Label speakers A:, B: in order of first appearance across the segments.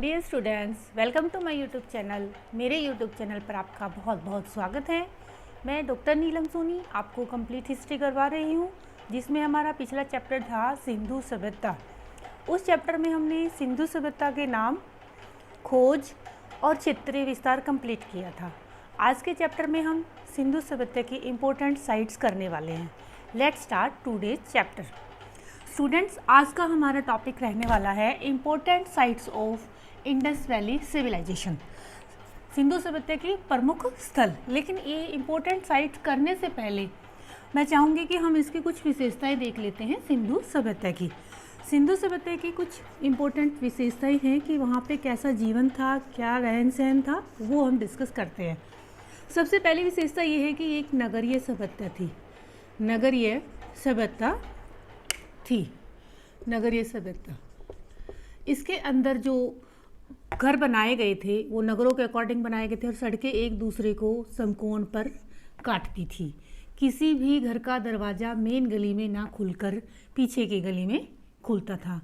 A: Dear students, welcome to my YouTube channel. मेरे YouTube channel पर आपका बहुत बहुत स्वागत है। मैं डॉक्टर नीलम सोनी आपको कंप्लीट हिस्ट्री करवा रही हूँ, जिसमें हमारा पिछला चैप्टर था सिंधु सभ्यता। उस चैप्टर में हमने सिंधु सभ्यता के नाम, खोज और क्षेत्रीय विस्तार कंप्लीट किया था। आज के चैप्टर में हम सिंधु सभ्यता की इम्पोर्टेंट साइट्स करने वाले हैं। Let's start today's chapter. Students, आज का हमारा टॉपिक रहने वाला है important sites of Indus Valley civilisation, Sindhu सभ्यता की प्रमुख स्थल। लेकिन ये इम्पोर्टेंट साइट्स करने से पहले मैं चाहूँगी कि हम इसकी कुछ विशेषताएं देख लेते हैं। सिंधु सभ्यता की कुछ इम्पोर्टेंट विशेषताएं हैं कि वहाँ पे कैसा जीवन था, क्या रहन सहन था, वो हम डिस्कस करते हैं। सबसे पहली विशेषता ये है कि एक नगरीय सभ्यता थी। नगरीय सभ्यता इसके अंदर जो घर बनाए गए थे वो नगरों के अकॉर्डिंग बनाए गए थे और सड़कें एक दूसरे को समकोण पर काटती थी। किसी भी घर का दरवाज़ा मेन गली में ना खुलकर पीछे की गली में खुलता था।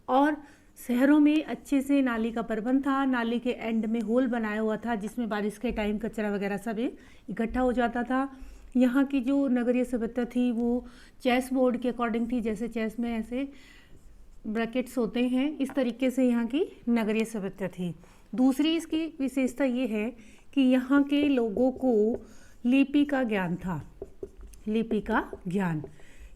A: और शहरों में अच्छे से नाली का प्रबंध था। नाली के एंड में होल बनाया हुआ था जिसमें बारिश के टाइम कचरा वगैरह सब इकट्ठा हो जाता था। यहाँ की जो नगरीय सभ्यता थी वो चेस बोर्ड के अकॉर्डिंग थी। जैसे चेस में ऐसे ब्रैकेट्स होते हैं, इस तरीके से यहाँ की नगरीय सभ्यता थी। दूसरी इसकी विशेषता ये है कि यहाँ के लोगों को लिपि का ज्ञान था। लिपि का ज्ञान,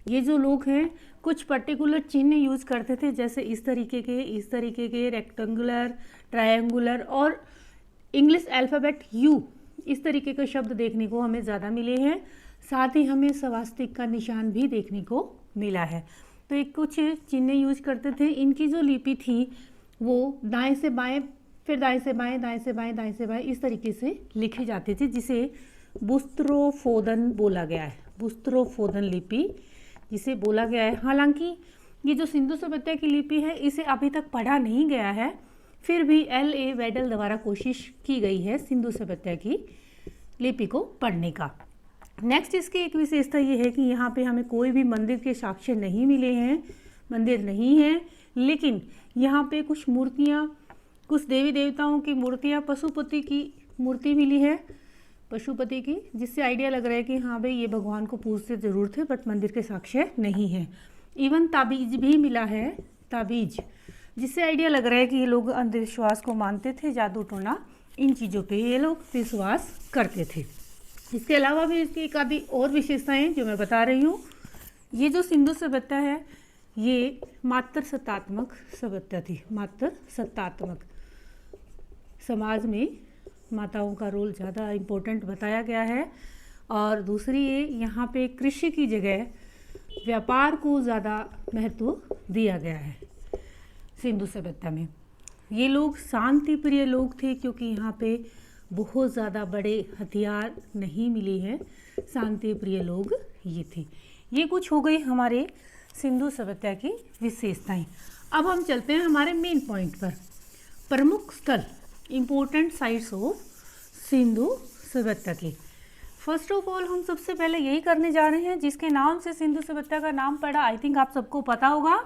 A: ये जो लोग हैं कुछ पर्टिकुलर चिन्ह यूज़ करते थे, जैसे इस तरीके के रेक्टेंगुलर, ट्रायंगुलर और इंग्लिश अल्फ़ाबेट यू, इस तरीके के शब्द देखने को हमें ज़्यादा मिले हैं। साथ ही हमें स्वास्तिक का निशान भी देखने को मिला है। तो एक कुछ चिन्ह यूज करते थे। इनकी जो लिपि थी वो दाएं से बाएं, फिर दाएं से बाएं, दाएं से बाएं, दाएं से बाएं, इस तरीके से लिखी जाती थी, जिसे बुस्त्रोफोदन बोला गया है। बुस्त्रोफोदन लिपि जिसे बोला गया है। हालांकि ये जो सिंधु सभ्यता की लिपि है इसे अभी तक पढ़ा नहीं गया है, फिर भी L.A. वेडल द्वारा कोशिश की गई है सिंधु सभ्यता की लिपि को पढ़ने का। नेक्स्ट इसकी एक विशेषता ये है कि यहाँ पे हमें कोई भी मंदिर के साक्ष्य नहीं मिले हैं, मंदिर नहीं है। लेकिन यहाँ पे कुछ मूर्तियाँ, कुछ देवी देवताओं की मूर्तियाँ, पशुपति की मूर्ति मिली है, पशुपति की, जिससे आइडिया लग रहा है कि हाँ भाई ये भगवान को पूजते जरूर थे, बट मंदिर के साक्ष्य नहीं है। इवन ताबीज भी मिला है, ताबीज, जिससे आइडिया लग रहा है कि ये लोग अंधविश्वास को मानते थे, जादू टोना, इन चीज़ों पे ये लोग विश्वास करते थे। इसके अलावा भी इसकी एक आधी और विशेषताएं जो मैं बता रही हूँ। ये जो सिंधु सभ्यता है ये मात्र सत्तात्मक सभ्यता थी। मात्र सत्तात्मक, समाज में माताओं का रोल ज़्यादा इम्पोर्टेंट बताया गया है। और दूसरी ये, यहाँ पे कृषि की जगह व्यापार को ज़्यादा महत्व दिया गया है सिंधु सभ्यता में। ये लोग शांति प्रिय लोग थे क्योंकि यहाँ पे बहुत ज़्यादा बड़े हथियार नहीं मिले हैं। शांति प्रिय लोग ये थे। ये कुछ हो गई हमारे सिंधु सभ्यता की विशेषताएं। अब हम चलते हैं हमारे मेन पॉइंट पर, प्रमुख स्थल, इम्पोर्टेंट साइट्स ऑफ सिंधु सभ्यता की। फर्स्ट ऑफ ऑल हम सबसे पहले यही करने जा रहे हैं जिसके नाम से सिंधु सभ्यता का नाम पड़ा। आई थिंक आप सबको पता होगा,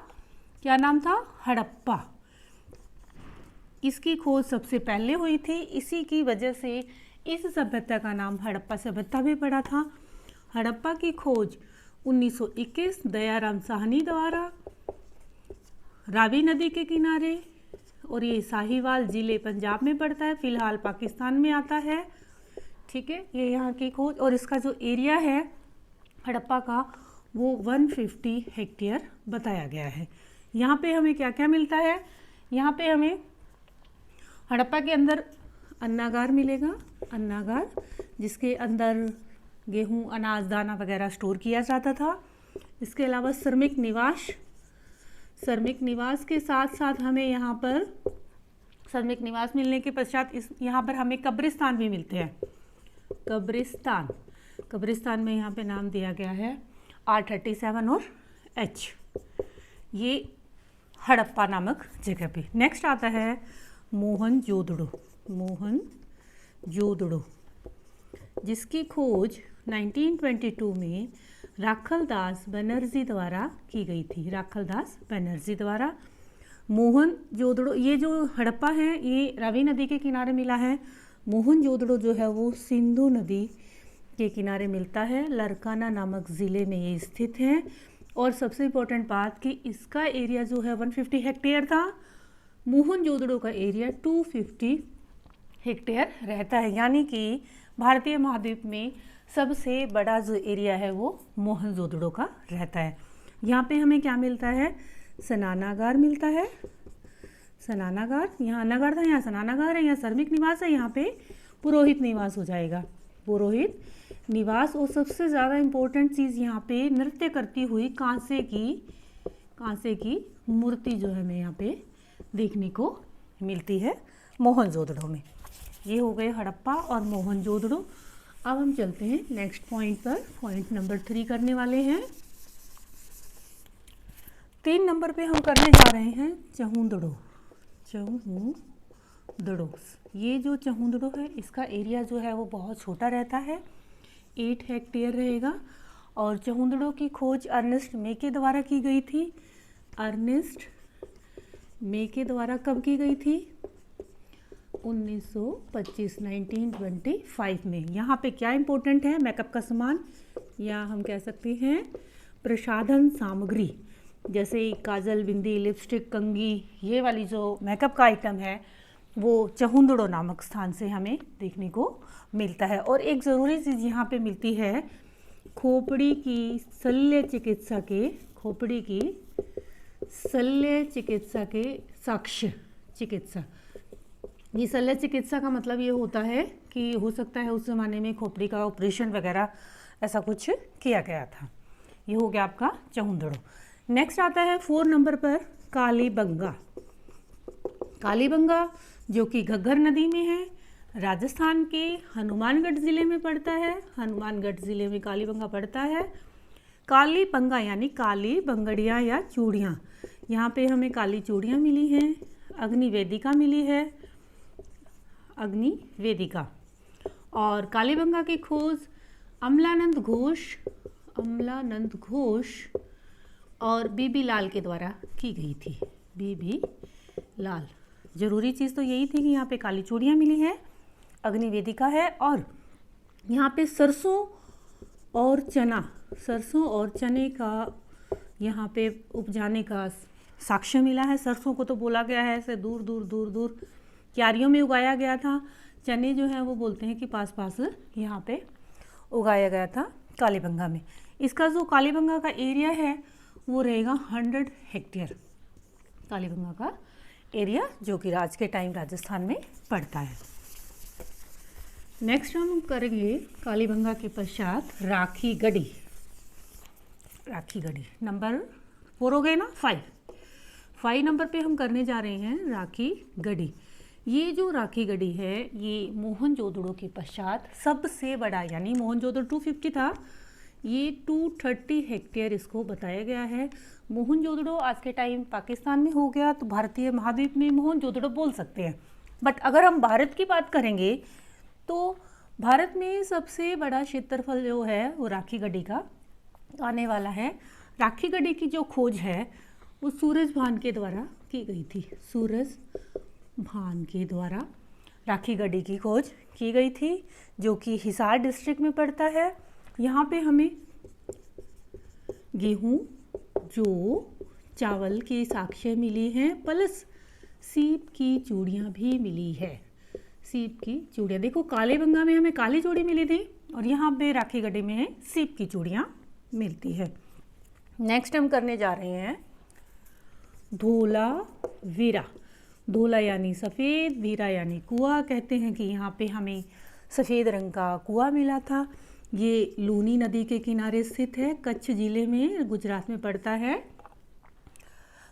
A: क्या नाम था? हड़प्पा। इसकी खोज सबसे पहले हुई थी, इसी की वजह से इस सभ्यता का नाम हड़प्पा सभ्यता भी पड़ा था। हड़प्पा की खोज 1921 दयाराम साहनी द्वारा रावी नदी के किनारे, और ये साहिवाल जिले पंजाब में पड़ता है, फिलहाल पाकिस्तान में आता है। ठीक है, ये यहाँ की खोज। और इसका जो एरिया है हड़प्पा का वो 150 हेक्टेयर बताया गया है। यहाँ पे हमें क्या क्या मिलता है? यहाँ पे हमें हड़प्पा के अंदर अन्नागार मिलेगा, अन्नागार, जिसके अंदर गेहूँ, अनाज, दाना वगैरह स्टोर किया जाता था। इसके अलावा श्रमिक निवास के साथ साथ हमें यहाँ पर श्रमिक निवास मिलने के पश्चात यहाँ पर हमें कब्रिस्तान भी मिलते हैं। कब्रिस्तान में यहाँ पे नाम दिया गया है R37 और H, ये हड़प्पा नामक जगह पे। नेक्स्ट आता है मोहनजोदड़ो, जिसकी खोज 1922 में राखलदास बनर्जी द्वारा की गई थी। मोहनजोदड़ो, ये जो हड़प्पा है ये रावी नदी के किनारे मिला है। मोहनजोदड़ो जो है वो सिंधु नदी के किनारे मिलता है। लरकाना नामक ज़िले में ये स्थित है। और सबसे इम्पोर्टेंट बात कि इसका एरिया जो है 150 हेक्टेयर था, मोहनजोदड़ो का एरिया 250 हेक्टेयर रहता है। यानी कि भारतीय महाद्वीप में सबसे बड़ा जो एरिया है वो मोहनजोदड़ो का रहता है। यहाँ पे हमें क्या मिलता है, स्नानागार मिलता है। स्नानागार, यहाँ अनागार था, यहाँ स्नानागार है, यहाँ श्रमिक निवास है, यहाँ पे पुरोहित निवास हो जाएगा, पुरोहित निवास। और सबसे ज़्यादा इम्पोर्टेंट चीज़ यहाँ पे नृत्य करती हुई कांसे की मूर्ति जो है हमें यहाँ पे देखने को मिलती है मोहनजोदड़ो में। ये हो गए हड़प्पा और मोहनजोदड़ो। अब हम चलते हैं नेक्स्ट पॉइंट पर। पॉइंट नंबर 3 करने वाले हैं। 3 नंबर पे हम करने जा रहे हैं चहुंदड़ो। चहुंदड़ो, ये जो चहुंदड़ो है इसका एरिया जो है वो बहुत छोटा रहता है, 8 हेक्टेयर रहेगा। और चहुंदड़ो की खोज अर्नेस्ट मे के द्वारा की गई थी। अर्नेस्ट मे के द्वारा कब की गई थी, 1925 में। यहाँ पे क्या इम्पोर्टेंट है, मेकअप का सामान या हम कह सकते हैं प्रसाधन सामग्री, जैसे काजल, बिंदी, लिपस्टिक, कंघी, ये वाली जो मेकअप का आइटम है वो चहुंदड़ो नामक स्थान से हमें देखने को मिलता है। और एक ज़रूरी चीज़ यहाँ पे मिलती है, खोपड़ी की शल्य चिकित्सा के साक्ष्य चिकित्सा। ये शल्य चिकित्सा का मतलब ये होता है कि हो सकता है उस ज़माने में खोपड़ी का ऑपरेशन वगैरह ऐसा कुछ किया गया था। ये हो गया आपका चहुंदड़ो। नेक्स्ट आता है 4 नंबर पर कालीबंगा। कालीबंगा जो कि घग्गर नदी में है, राजस्थान के हनुमानगढ़ ज़िले में पड़ता है। हनुमानगढ़ ज़िले में कालीबंगा पड़ता है। कालीबंगा यानी काली बंगड़ियाँ या चूड़ियाँ, यहाँ पे हमें काली चूड़ियाँ मिली हैं। अग्निवेदिका मिली है, अग्निवेदिका। और कालीबंगा की खोज अमलानंद घोष और बीबी लाल के द्वारा की गई थी। बीबी लाल। ज़रूरी चीज़ तो यही थी कि यहाँ पे काली चूड़ियाँ मिली है, अग्निवेदिका है, और यहाँ पे सरसों और चने का यहाँ पे उपजाने का साक्ष्य मिला है। सरसों को तो बोला गया है ऐसे दूर दूर क्यारियों में उगाया गया था। चने जो है वो बोलते हैं कि पास यहाँ पे उगाया गया था कालीबंगा में। इसका जो कालीबंगा का एरिया है वो रहेगा 100 हेक्टेयर। कालीबंगा का एरिया जो कि आज के टाइम राजस्थान में पड़ता है। नेक्स्ट हम करेंगे कालीबंगा के पश्चात राखी गढ़ी। नंबर 4 हो गए ना, 5 नंबर पे हम करने जा रहे हैं राखी गढ़ी। ये जो राखी गढ़ी है ये मोहनजोदड़ो के पश्चात सबसे बड़ा, यानी मोहनजोदड़ो 250 था, ये 230 हेक्टेयर इसको बताया गया है। मोहनजोदड़ो आज के टाइम पाकिस्तान में हो गया, तो भारतीय महाद्वीप में मोहनजोदड़ो बोल सकते हैं। बट अगर हम भारत की बात करेंगे तो भारत में सबसे बड़ा क्षेत्रफल जो है वो राखी गढ़ी का आने वाला है। राखी गढ़ी की जो खोज है वो सूरज भान के द्वारा की गई थी। सूरज भान के द्वारा राखी गढ़ी की खोज की गई थी, जो कि हिसार डिस्ट्रिक्ट में पड़ता है। यहाँ पे हमें गेहूँ, जौ, चावल की साक्ष्य मिली हैं, प्लस सीप की चूड़ियाँ भी मिली है। सीप की चूड़ियाँ, देखो कालीबंगा में हमें काली चूड़ी मिली थी और यहाँ पे राखी गढ़ी में है सीप की चूड़ियाँ मिलती है। नेक्स्ट हम करने जा रहे हैं धोलावीरा। धोला यानी सफ़ेद, वीरा यानी कुआं। कहते हैं कि यहाँ पे हमें सफ़ेद रंग का कुआं मिला था। ये लूनी नदी के किनारे स्थित है, कच्छ जिले में, गुजरात में पड़ता है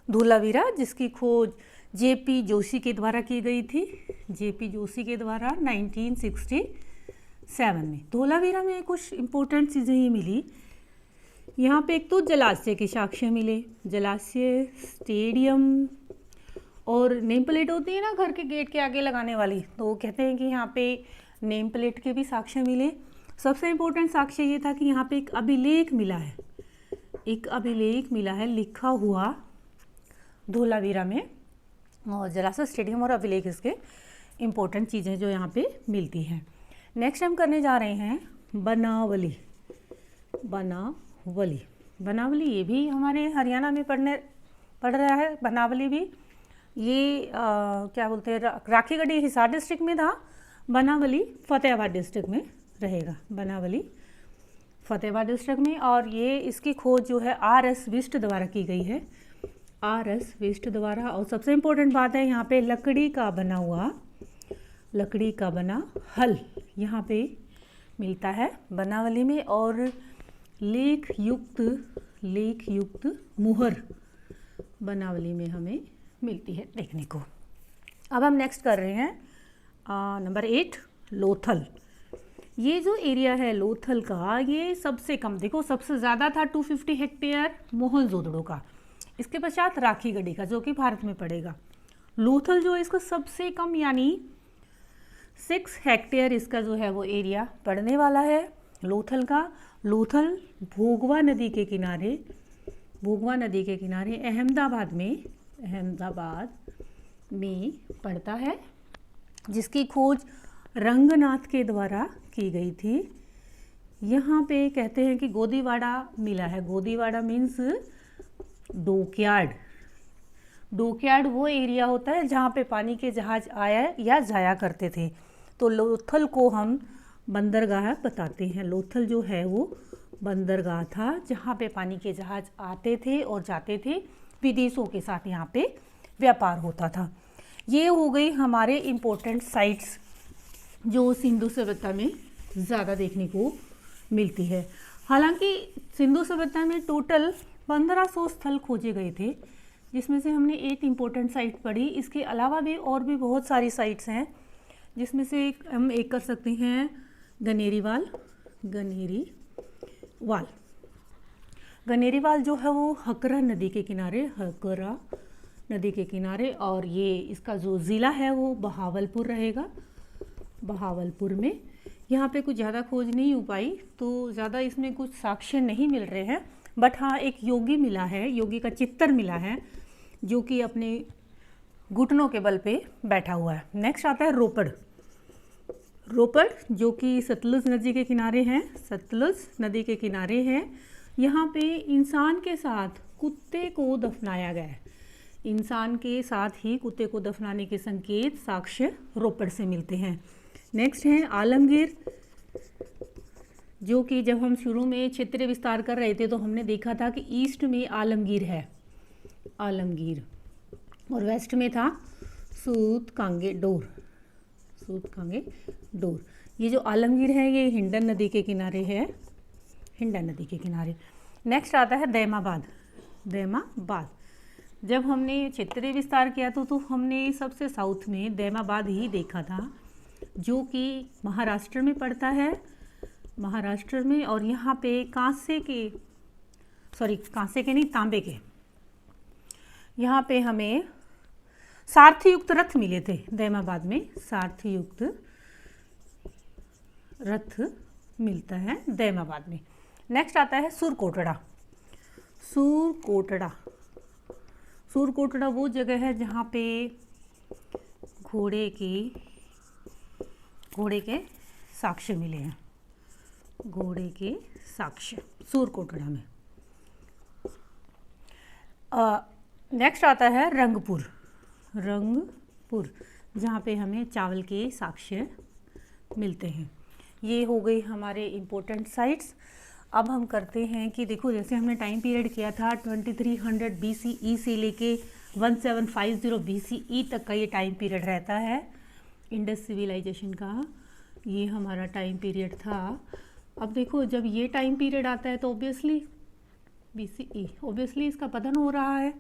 A: धोलावीरा, जिसकी खोज जेपी जोशी के द्वारा की गई थी। जेपी जोशी के द्वारा 1967 में। धोलावीरा में कुछ इम्पोर्टेंट चीज़ें ही मिली। यहाँ पे एक तो जलाशय के साक्ष्य मिले, जलाशय, स्टेडियम, और नेम प्लेट होती है ना घर के गेट के आगे लगाने वाली, तो वो कहते हैं कि यहाँ पे नेम प्लेट के भी साक्ष्य मिले। सबसे इम्पोर्टेंट साक्ष्य ये था कि यहाँ पे एक अभिलेख मिला है, लिखा हुआ धोलावीरा में और जलाशय, स्टेडियम और अभिलेख इसके इम्पोर्टेंट चीज़ें जो यहाँ पे मिलती हैं। नेक्स्ट हम करने जा रहे हैं बनावली। बनावली ये भी हमारे हरियाणा में पड़ रहा है। बनावली भी ये क्या बोलते हैं, राखीगढ़ी हिसार डिस्ट्रिक्ट में था। बनावली फतेहाबाद डिस्ट्रिक्ट में रहेगा। बनावली फतेहाबाद डिस्ट्रिक्ट में। और ये इसकी खोज जो है R.S. विष्ट द्वारा की गई है। R.S. विष्ट द्वारा। और सबसे इम्पोर्टेंट बात है यहाँ पे लकड़ी का बना हल यहाँ पे मिलता है बनावली में। और लेख युक्त मुहर बनावली में हमें मिलती है देखने को। अब हम नेक्स्ट कर रहे हैं नंबर 8 लोथल। ये जो एरिया है लोथल का, ये सबसे कम, देखो सबसे ज़्यादा था 250 हेक्टेयर मोहनजोदड़ो का, इसके पश्चात राखीगढ़ी का जो कि भारत में पड़ेगा। लोथल जो है इसका सबसे कम यानी 6 हेक्टेयर इसका जो है वो एरिया पड़ने वाला है लोथल का। लोथल भोगवा नदी के किनारे अहमदाबाद में पड़ता है, जिसकी खोज रंगनाथ के द्वारा की गई थी। यहाँ पे कहते हैं कि गोदीवाड़ा मिला है। गोदीवाड़ा मीन्स डॉकयार्ड वो एरिया होता है जहाँ पे पानी के जहाज आया या जाया करते थे। तो लोथल को हम बंदरगाह बताते हैं। लोथल जो है वो बंदरगाह था जहाँ पे पानी के जहाज आते थे और जाते थे, विदेशों के साथ यहाँ पे व्यापार होता था। ये हो गई हमारे इम्पोर्टेंट साइट्स जो सिंधु सभ्यता में ज़्यादा देखने को मिलती है। हालांकि सिंधु सभ्यता में टोटल 1500 स्थल खोजे गए थे, जिसमें से हमने 8 इम्पोर्टेंट साइट पढ़ी। इसके अलावा भी और भी बहुत सारी साइट्स हैं, जिसमें से हम एक कर सकते हैं गनेरीवाल जो है वो हकरा नदी के किनारे। और ये इसका जो ज़िला है वो बहावलपुर रहेगा। बहावलपुर में यहाँ पे कुछ ज़्यादा खोज नहीं हो पाई, तो ज़्यादा इसमें कुछ साक्ष्य नहीं मिल रहे हैं। बट हाँ, एक योगी का चित्तर मिला है जो कि अपने घुटनों के बल पे बैठा हुआ है। नेक्स्ट आता है रोपड़ जो कि सतलुज नदी के किनारे है। यहाँ पे इंसान के साथ कुत्ते को दफनाया गया है। इंसान के साथ ही कुत्ते को दफनाने के संकेत साक्ष्य रोपड़ से मिलते हैं। नेक्स्ट है आलमगीर, जो कि जब हम शुरू में क्षेत्रीय विस्तार कर रहे थे तो हमने देखा था कि ईस्ट में आलमगीर और वेस्ट में था सूत कांगे डोर। ये जो आलमगीर है ये हिंडन नदी के किनारे। नेक्स्ट आता है दैमाबाद। जब हमने क्षेत्रीय विस्तार किया तो हमने सबसे साउथ में दैमाबाद ही देखा था, जो कि महाराष्ट्र में पड़ता है। और यहाँ पे तांबे के यहाँ पे हमें सारथीयुक्त रथ मिले थे। दैमाबाद में सारथीयुक्त रथ मिलता है दैमाबाद में। नेक्स्ट आता है सूरकोटड़ा वो जगह है जहाँ पे घोड़े के साक्ष्य मिले हैं। सूरकोटड़ा में। नेक्स्ट आता है रंगपुर, जहाँ पे हमें चावल के साक्ष्य मिलते हैं। ये हो गई हमारे इम्पोर्टेंट साइट्स। अब हम करते हैं कि देखो, जैसे हमने टाइम पीरियड किया था 2300 BCE से लेके 1750 BCE तक का ये टाइम पीरियड रहता है इंडस सिविलाइजेशन का। ये हमारा टाइम पीरियड था। अब देखो, जब ये टाइम पीरियड आता है तो ऑब्वियसली इसका पतन हो रहा है।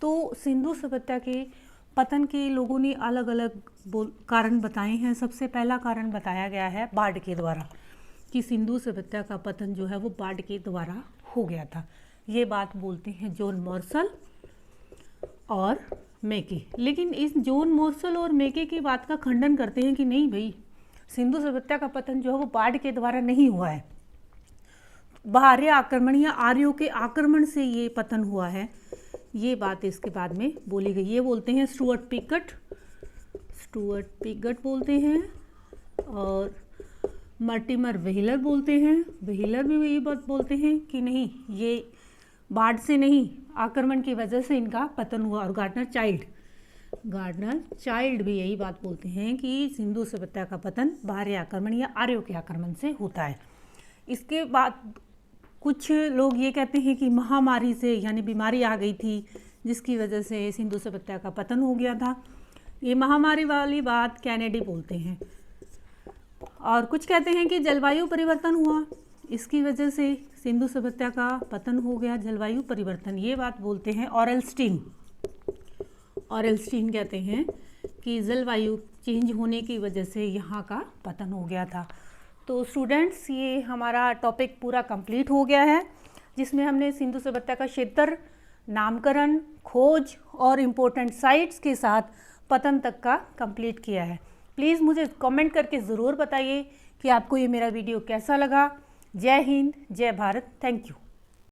A: तो सिंधु सभ्यता के पतन के लोगों ने अलग अलग कारण बताए हैं। सबसे पहला कारण बताया गया है बाढ़ के द्वारा, कि सिंधु सभ्यता का पतन जो है वो बाढ़ के द्वारा हो गया था। ये बात बोलते हैं जॉन मॉर्सल और मेके। लेकिन इस जॉन मॉर्सल और मेके की बात का खंडन करते हैं कि नहीं भाई, सिंधु सभ्यता का पतन जो है वो बाढ़ के द्वारा नहीं हुआ है, बाहरी आक्रमण या आर्यों के आक्रमण से ये पतन हुआ है। ये बात इसके बाद में बोली गई। ये बोलते हैं स्टुअर्ट पिगट बोलते हैं, और मर्टिमर व्हीलर बोलते हैं। व्हीलर भी यही बात बोलते हैं कि नहीं, ये बाढ़ से नहीं, आक्रमण की वजह से इनका पतन हुआ। और गार्डनर चाइल्ड भी यही बात बोलते हैं कि सिंधु सभ्यता का पतन बाहरी आक्रमण या आर्यों के आक्रमण से होता है। इसके बाद कुछ लोग ये कहते हैं कि महामारी से, यानी बीमारी आ गई थी जिसकी वजह से सिंधु सभ्यता का पतन हो गया था। ये महामारी वाली बात कैनेडी बोलते हैं। और कुछ कहते हैं कि जलवायु परिवर्तन हुआ, इसकी वजह से सिंधु सभ्यता का पतन हो गया, जलवायु परिवर्तन, ये बात बोलते हैं ऑरेलस्टीन कहते हैं कि जलवायु चेंज होने की वजह से यहाँ का पतन हो गया था। तो स्टूडेंट्स, ये हमारा टॉपिक पूरा कंप्लीट हो गया है, जिसमें हमने सिंधु सभ्यता का क्षेत्र, नामकरण, खोज और इम्पोर्टेंट साइट्स के साथ पतन तक का कंप्लीट किया है। प्लीज़ मुझे कमेंट करके ज़रूर बताइए कि आपको ये मेरा वीडियो कैसा लगा। जय हिंद, जय भारत, थैंक यू।